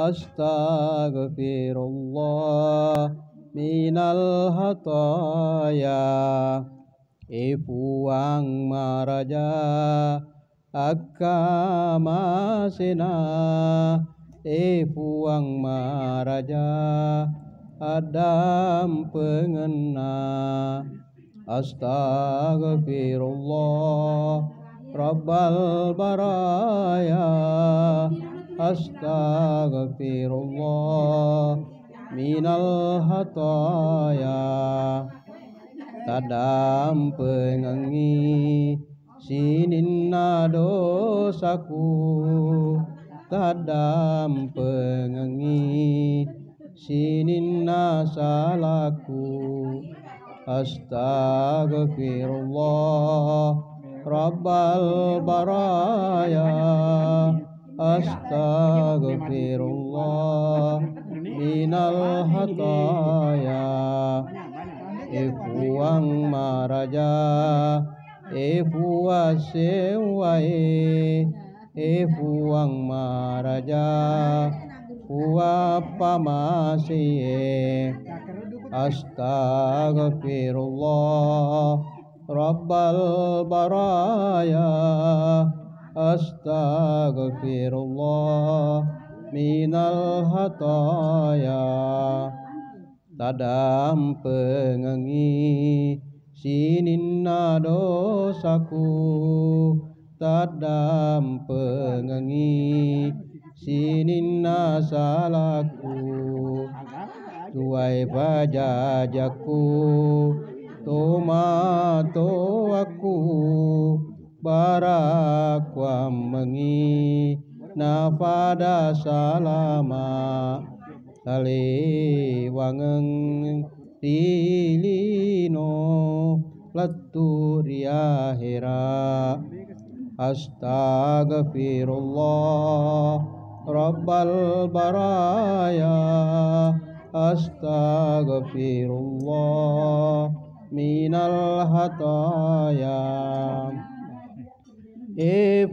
Astaghfirullah minal hataya. Puang maraja akamasena. Puang maraja Adam pengena. Astaghfirullah Rabbal baraya. Astaghfirullah minal hataya. Tadam pengangi sininna dosaku. Tadam pengangi sininna salahku. Astaghfirullah Rabbal baraya. Astaghfirullah minal hataya. Puang maraja puasewae. Puang maraja puapamasie. Astaghfirullah Rabbal baraya. Astaghfirullah minal hataya. Tadam pengangi sininna dosaku. Tadam pengangi sininna salahku. Tuai pajajaku tomato aku. Barakwam mengi nafada salama. Tali wangeng tilino laturia hera. Astaghfirullah Rabbal baraya. Astaghfirullah minal hataya.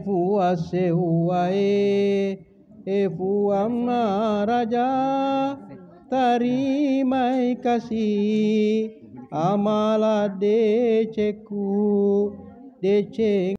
Puasewae puang maraja tarimai kasih amala deceku deceng